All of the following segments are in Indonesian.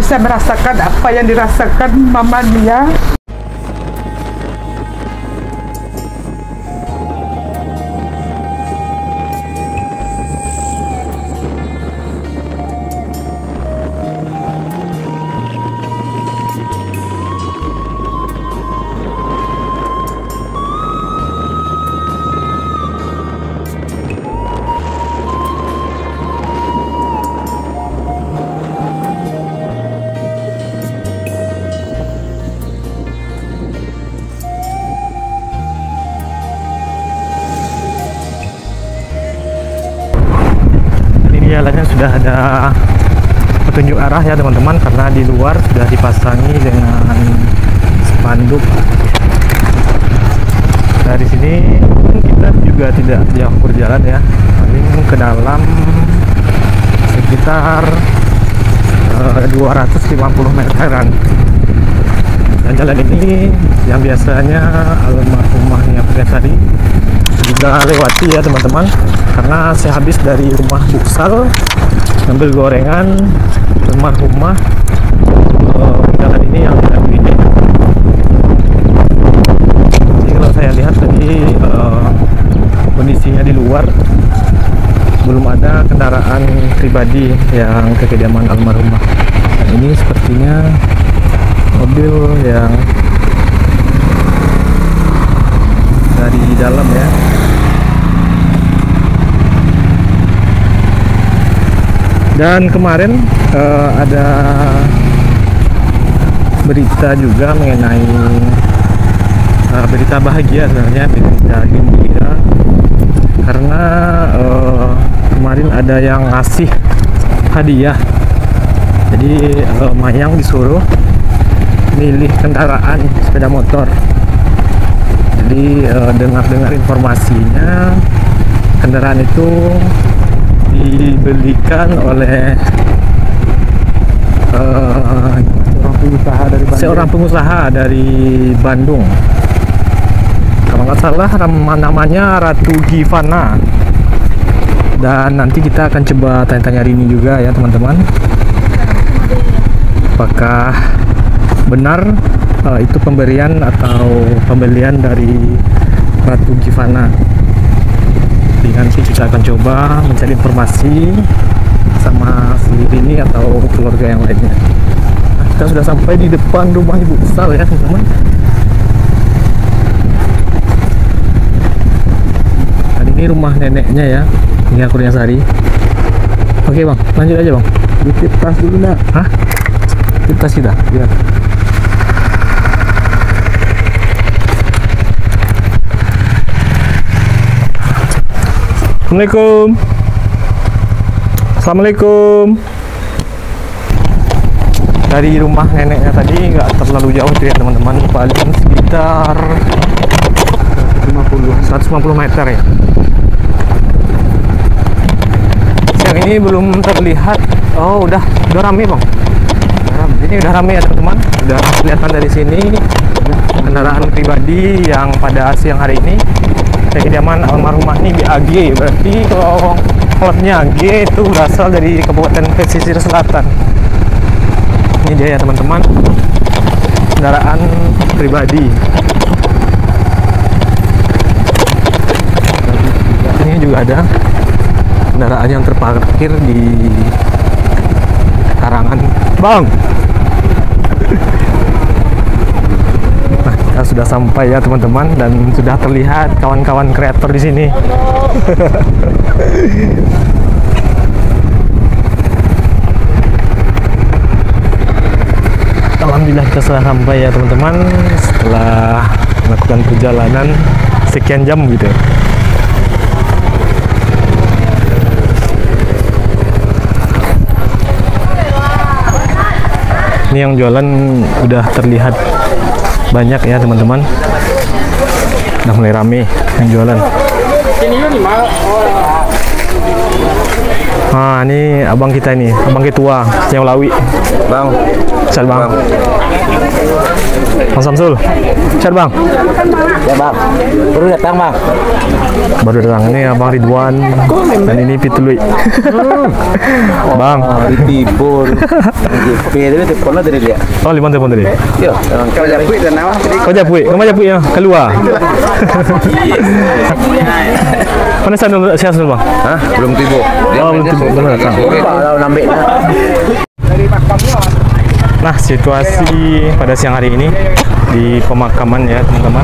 bisa merasakan apa yang dirasakan Mama Nia. Jalannya sudah ada petunjuk arah ya teman-teman, karena di luar sudah dipasangi dengan spanduk. Dari sini kita juga tidak jauh berjalan ya, paling ke dalam sekitar 250 meteran. Dan jalan ini yang biasanya almarhumah Nia Priasari juga lewati ya teman-teman, karena saya habis dari rumah Buksal ngambil gorengan almarhumah, jalan ini yang ini. Jadi kalau saya lihat tadi kondisinya di luar belum ada kendaraan pribadi yang ke kediaman almarhumah. Dan ini sepertinya mobil yang dari dalam ya. Dan kemarin ada berita juga mengenai berita bahagia sebenarnya, berita gembira, karena kemarin ada yang ngasih hadiah. Jadi Mayang disuruh milih kendaraan sepeda motor. Jadi dengar informasinya kendaraan itu dibelikan oleh seorang pengusaha dari Bandung. Kalau nggak salah namanya Ratu Givana. Dan nanti kita akan coba tanya-tanya Rini juga ya teman-teman, apakah benar itu pemberian atau pembelian dari Ratu Givana. Jadi nanti kita akan coba mencari informasi sama si Rini atau keluarga yang lainnya. Nah, kita sudah sampai di depan rumah Ibu Sal ya teman-teman. Dan ini rumah neneknya ya, Nia Kurniasari. Oke bang, lanjut aja bang. Titip tas dulu nak. Hah? Titip tas kita? Ya. Assalamualaikum. Assalamualaikum. Dari rumah neneknya tadi nggak terlalu jauh tuh ya teman-teman, paling sekitar 150 meter ya. Siang ini belum terlihat. Oh udah rame bang. Ini udah rame ya teman-teman. Udah kelihatan dari sini kendaraan pribadi yang pada siang hari ini kediaman almarhumah ini di AG. Berarti kalau klubnya AG itu berasal dari Kabupaten Pesisir Selatan. Ini dia ya teman-teman, kendaraan pribadi. Ini juga ada kendaraan yang terparkir di karangan bang. Nah, kita sudah sampai ya teman-teman, dan sudah terlihat kawan-kawan kreator di sini. Alhamdulillah kita sudah sampai ya teman-teman, setelah melakukan perjalanan sekian jam gitu. Ini yang jualan udah terlihat banyak ya teman-teman, udah mulai rame yang jualan. Nah ini abang kita ini, abang ketua yang Lawi. Bang. Sehat bang. Bang Samsul. Sehat bang. Ya bang. Baru datang bang. Baru datang ini Abang Ridwan dan ini Pitului. Bang. Ditibur. Pilih teleponnya dari dia. Oh, 5 telepon tadi. Yo, kau jadi dan nama. Kau japui ya, keluar. Mana saya bang? Hah? Belum tiba. Oh, belum tiba, belum datang. Kalau nambah. Nah, situasi pada siang hari ini di pemakaman ya teman-teman.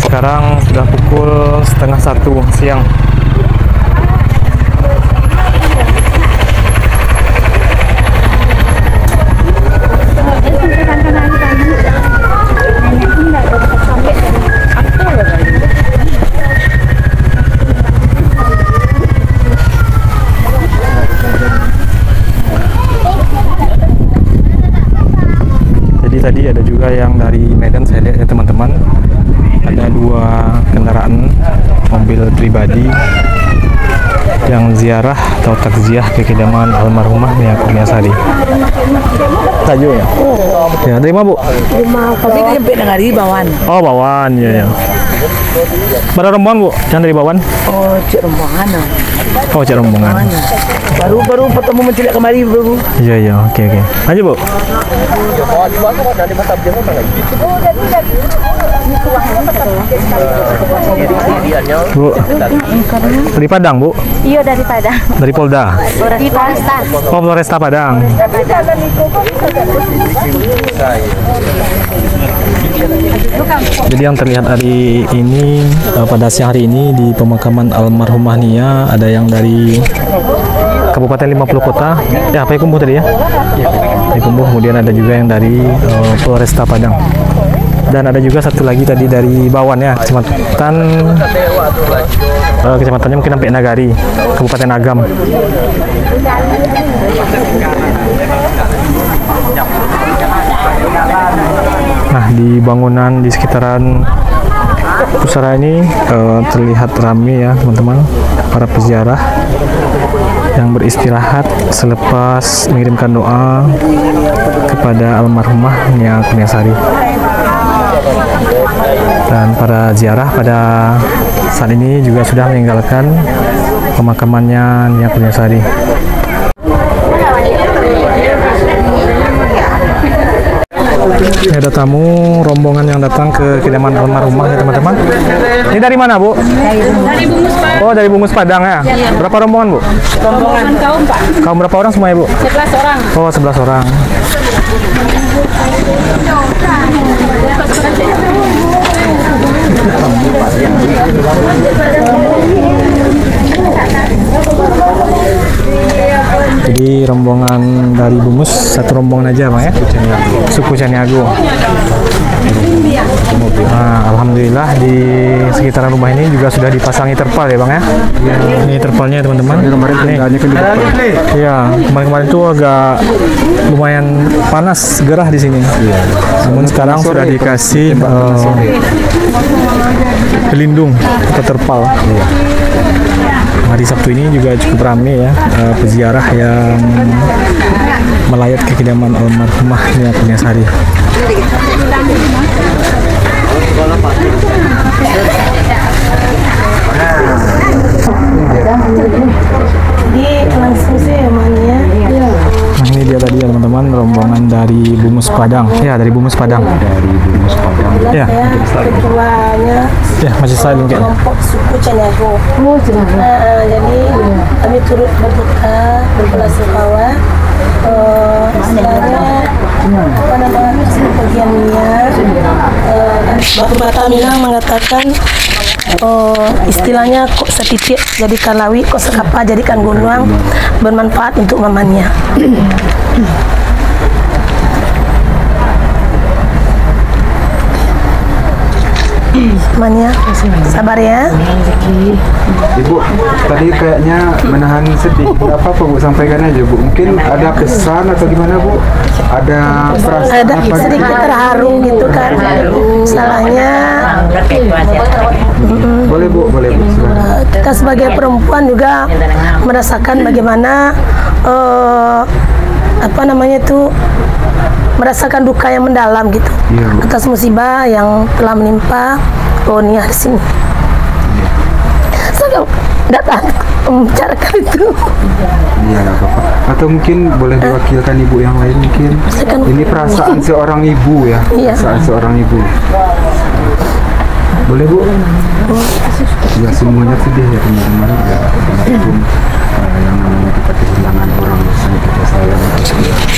Sekarang sudah pukul 12:30 siang. Tadi ada juga yang dari Medan, saya lihat ya teman-teman, ada 2 kendaraan mobil pribadi yang ziarah atau takziah ke kediaman almarhumah Nia Kurniasari. Tajuk ya? Ya, dari mana Bu? Tapi nyampe dari Bawan. Oh, Bawan, ya. Berapa rombongan Bu? Yang dari Bawan? Oh, Cik Rombongan. Oh, Cik Rombongan. Baru ketemu mencilik kemari baru. Iya, oke. Lanjut Bu. Bu, dari Padang Bu? Iya dari Padang. Dari Polda? Dari Polresta. Oh, Polresta Padang. Jadi yang terlihat hari ini pada siang hari ini di pemakaman almarhumah Nia ada yang dari Kabupaten 50 Kota. Ya, apa Kumbuh tadi ya? Di Kumbuh, kemudian ada juga yang dari Polresta Padang. Dan ada juga satu lagi tadi dari Bawan ya, kecamatannya mungkin sampai Nagari, Kabupaten Agam. Nah, di bangunan di sekitaran pusara ini terlihat ramai ya teman-teman, para peziarah yang beristirahat selepas mengirimkan doa kepada almarhumah Nia Kurniasari. Dan para ziarah pada saat ini juga sudah meninggalkan pemakamannya Nia Kurniasari. Ini ada tamu rombongan yang datang ke kediaman almarhumah ya teman-teman. Ini dari mana Bu? Dari Bungus Pak. Oh, dari Bungus Padang ya. Berapa rombongan Bu? Rombongan kaum Pak. Kamu berapa orang semuanya Bu? 11 orang. Oh, 11 orang. Jadi rombongan dari Bungus satu rombongan aja Bang ya? Suku Caniago. Nah, alhamdulillah di sekitaran rumah ini juga sudah dipasangi terpal ya Bang ya? Ini terpalnya teman-teman. Iya, kemarin-kemarin itu agak lumayan panas, gerah di sini. Namun sekarang sudah dikasih pelindung atau terpal. Hari Sabtu ini juga cukup ramai ya peziarah yang melayat ke kediaman almarhumah Nia Kurniasari. Langsung sih emangnya. Nah, ini dia tadi ya teman-teman, rombongan dari Bungus Padang. Ya, dari Bungus Padang. Dari Bungus Padang. Ya. Ketuanya Ya, masih silent kayaknya. kelompok suku Caniago. Jadi kami turut berduka, berbelasungkawa. Istilahnya apa namanya kepergian Nia. Batu Bata Minang mengatakan istilahnya kok setitik jadikan lawi, kok sekapa jadikan gunung, bermanfaat untuk mamanya. Mania, sabar ya. Ibu, tadi kayaknya menahan sedih. Tidak apa-apa Bu, sampaikan aja Bu. Mungkin ada pesan atau gimana Bu? Ada perasaan Ada apa sedikit terharu gitu kan. Salahnya Boleh Bu, boleh Bu. Silakan. kita sebagai perempuan juga merasakan bagaimana merasakan duka yang mendalam gitu atas musibah yang telah menimpa Nia di sini. Saya nggak tahan membicarakan itu. Iya Bapak. Atau mungkin boleh diwakilkan ibu yang lain mungkin. Ini perasaan seorang ibu ya. Perasaan seorang ibu. Boleh Bu? Ya semuanya sedih ya teman-teman. Ya, yang namanya kita kehilangan orang yang kita sayang.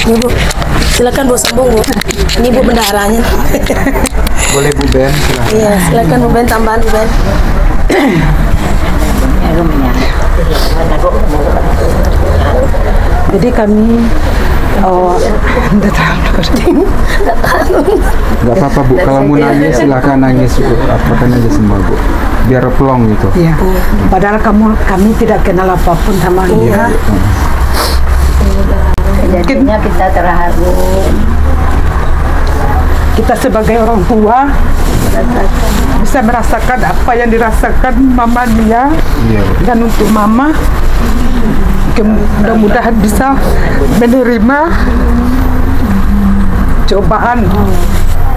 Ini Bu, silakan Bu sambung Bu. Ini Bu bendaharanya. Boleh Bu Ben, silakan. Iya, silakan Bu Ben, tambahan Bu Ben. Jadi kami nggak apa-apa Bu, kalau mau nangis silakan nangis Bu, apakan aja semua Bu, biar plong gitu. Iya. Padahal kami tidak kenal apapun sama dia. Jadinya kita terharu. Kita sebagai orang tua bisa merasakan apa yang dirasakan Mama Nia. Dan untuk Mama mudah-mudahan bisa menerima cobaan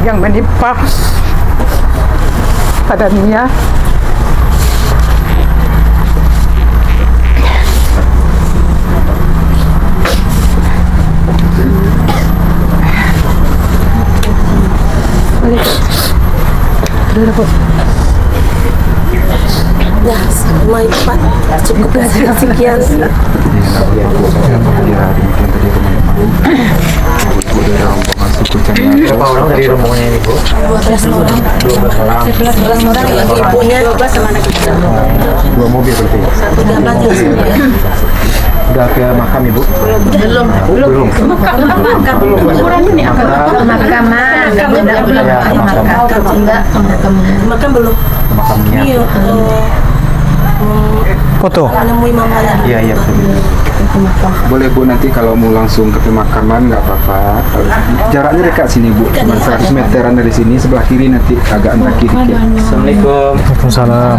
yang menimpa pada Nia. Ya, baik Pak. Cukup sekian. Berapa orang dari rombongan ini Bu? 12 orang. 11 orang yang ibunya 12 sama anak kita. 2 mobil berarti. 13 ya. Udah ke makam Ibu? Belum. Makan belum? Makamnya. Iya. Foto. Menemui mamanya. Iya betul. Boleh Bu, nanti kalau mau langsung ke pemakaman nggak apa-apa. Jaraknya dekat sini Bu, cuma 100 meteran dari sini, sebelah kiri nanti agak mendaki dikit. Assalamualaikum. Waalaikumsalam.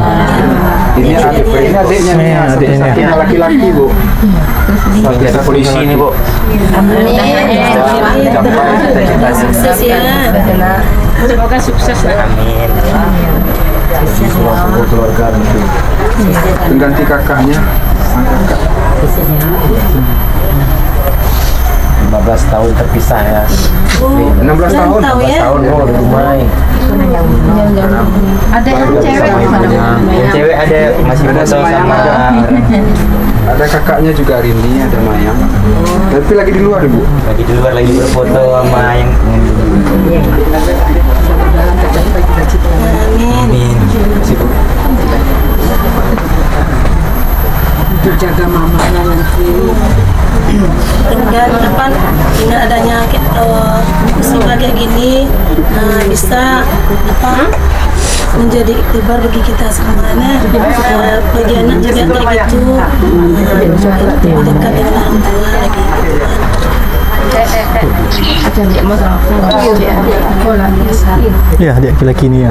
Ini adiknya nih, adiknya laki-laki Bu. Kita polisi ini Bu. Sukses ya. Semoga sukses lah. Amin. Semoga keluarga itu. Pengganti kakaknya. 15 tahun terpisah ya. 16 tahun. Tahu ya. Tahun lumayan. Ada yang cewek Yang cewek ada masih Ada foto Mayang sama ada kakaknya juga Rini, ada Mayang. Tapi lagi di luar Bu. lagi di luar lagi berfoto sama yang Amin. Untuk jaga mamanya nanti. Dengan dengan adanya musibah kayak gini bisa menjadi iktibar bagi kita semuanya. Bagi anak juga kayak gitu, lebih dekat dengan orang tua lagi. Ya, adik laki-laki ini ya.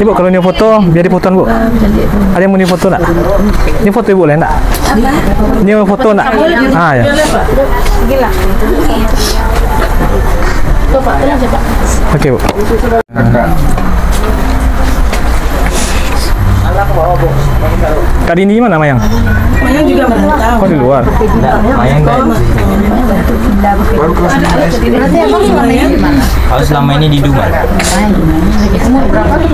Ibu, kalau ini foto, biar dipoton Bu. Ada yang mau foto nak? Ini foto Ibu boleh nak? Ini mau foto nak? Ah ya. Oke Bu. Kakak. Kak Dini mana Mayang? Mayang juga merantau. Oh di luar. Mayang Baru kelas 12 SD. kalau selama ini di Dubai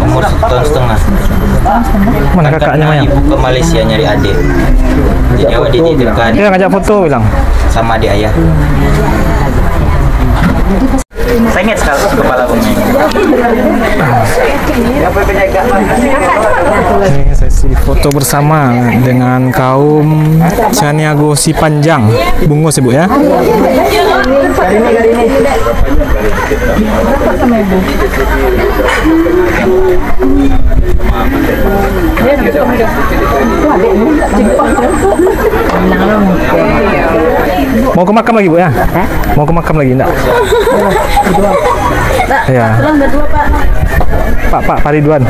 umur 1,5 tahun. Mana kakaknya Karena Mayang? ibu ke Malaysia nyari adik. Jadi awak dititipkan Dia ngajak foto bilang. sama adik ayah. Saya ingat sekali kepala bunganya. Ini sesi foto bersama dengan kaum Caniago Sipanjang. Bungus Ibu ya. Mau ke makam lagi Bu ya? Mau ke makam lagi enggak? Ya. Pulang berdua Pak. Pak Ridwan.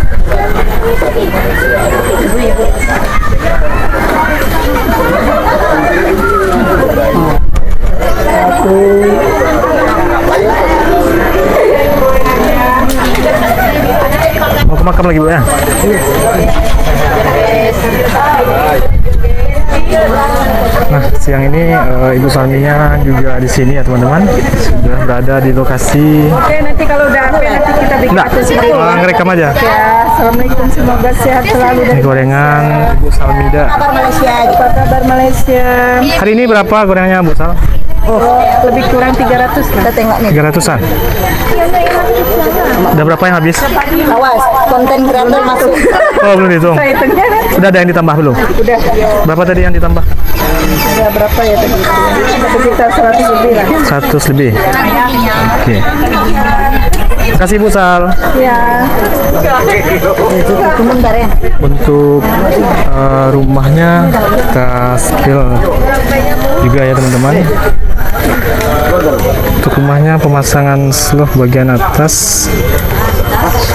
Mau ke makam lagi Bu ya? Nah, siang ini Ibu Salminya juga di sini ya teman-teman, sudah berada di lokasi. Oke, nanti kalau udah apa nanti kita bikin Enggak, ngerekam aja. ya. Assalamualaikum, semoga sehat selalu Ini dan gorengan Ibu Salmida. apa kabar Malaysia. Hari ini berapa gorengannya Bu Sal? Oh, lebih kurang 300 lah. Kita tengok nih. 300-an. Udah berapa yang habis? Awas, konten kreator masuk. Oh, belum dihitung. Saya hitungnya Udah ada yang ditambah belum? udah Berapa tadi yang ditambah? udah berapa ya tadi? Sekitar 100 lebih lah. 100 lebih. Oke. Terima kasih Bu Sal. Ya. Bentar ya. Untuk rumahnya kita spill juga ya teman-teman. Untuk rumahnya pemasangan slov bagian atas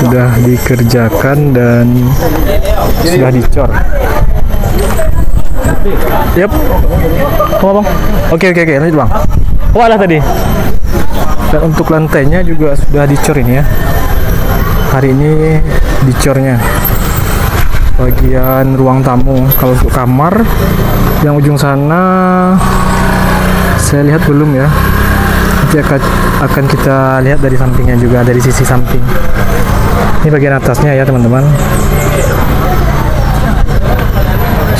sudah dikerjakan dan sudah dicor. Yap. Oh, Bang. Oke, lanjut Bang. Oh, ada tadi. Dan untuk lantainya juga sudah dicor ini ya. Hari ini dicornya. Bagian ruang tamu. Kalau untuk kamar yang ujung sana saya lihat belum ya. Nanti akan kita lihat dari sampingnya juga, dari sisi samping. Ini bagian atasnya ya teman-teman.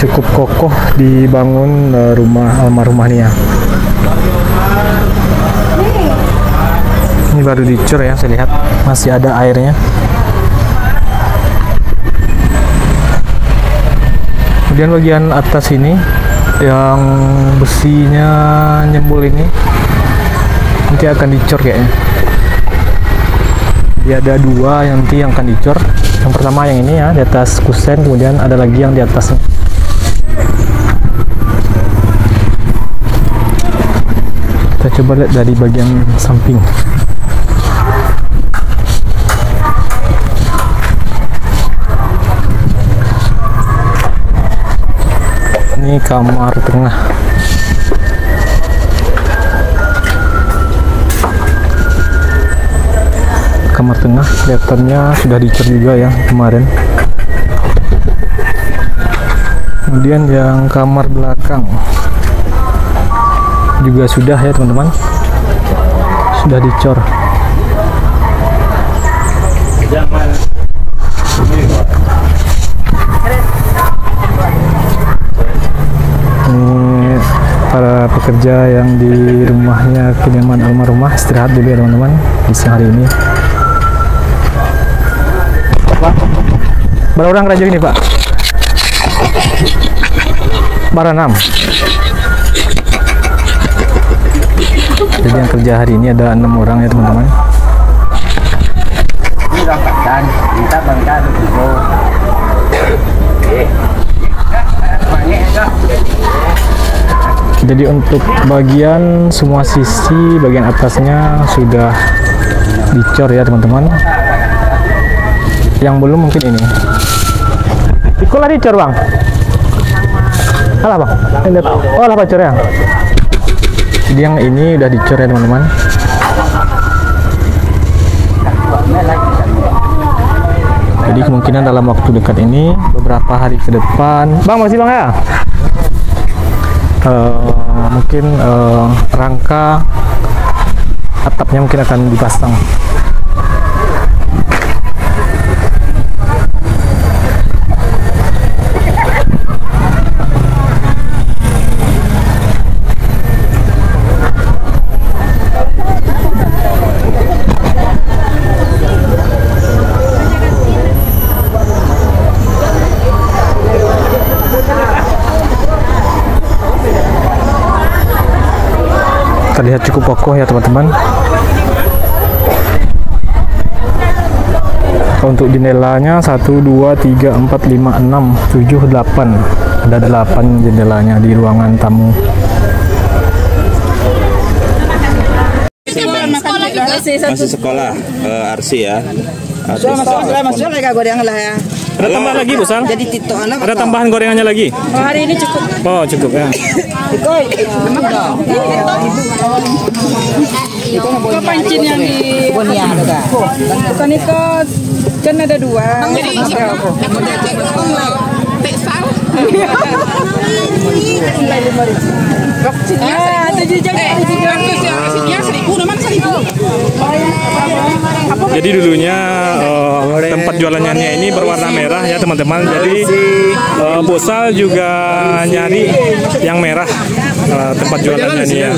Cukup kokoh dibangun almarhumah ini ya. Ini baru dicor ya, saya lihat masih ada airnya. Kemudian bagian atas ini yang besinya nyembul ini nanti akan dicor kayaknya. Dia ada dua yang nanti yang akan dicor. Yang pertama yang ini ya, di atas kusen, kemudian ada lagi yang di atasnya. Kita coba lihat dari bagian samping. Ini kamar tengah. Kamar tengah kelihatannya sudah dicor juga ya kemarin. Kemudian yang kamar belakang juga sudah ya teman-teman, sudah dicor. Ini para pekerja yang di rumahnya kediaman almarhumah istirahat dulu ya teman-teman di siang hari ini. Pak, berapa orang kerja ini Pak? Bara 6. Jadi yang kerja hari ini ada 6 orang ya teman-teman. Ini dapatkan, minta bangkan itu. Jadi untuk bagian semua sisi bagian atasnya sudah dicor ya teman-teman. Yang belum mungkin ini. Ikulah dicor Bang. Alah Bang. Oh lah cor ya. Jadi yang ini udah dicor ya teman-teman. Jadi kemungkinan dalam waktu dekat ini beberapa hari ke depan. Bang masih Bang ya? Mungkin rangka atapnya mungkin akan dipasang. Terlihat cukup kokoh ya teman-teman. Untuk jendelanya 1, 2, 3, 4, 5, 6, 7, 8. Ada 8 jendelanya di ruangan tamu. Masih sekolah Arsi ya. Masuk lagi gorengan lah ya. Ada tambahan lagi, Bu Sal? Jadi Tito anak. Ada tambahan gorengannya lagi? Hari ini cukup. Oh, cukup ya. Itu pancin yang di Bonia ada. Bukan itu kan ada dua. Jadi dulunya tempat jualannya ini berwarna merah ya teman-teman. Jadi Bu Sal juga nyari yang merah tempat jualannya ini ya.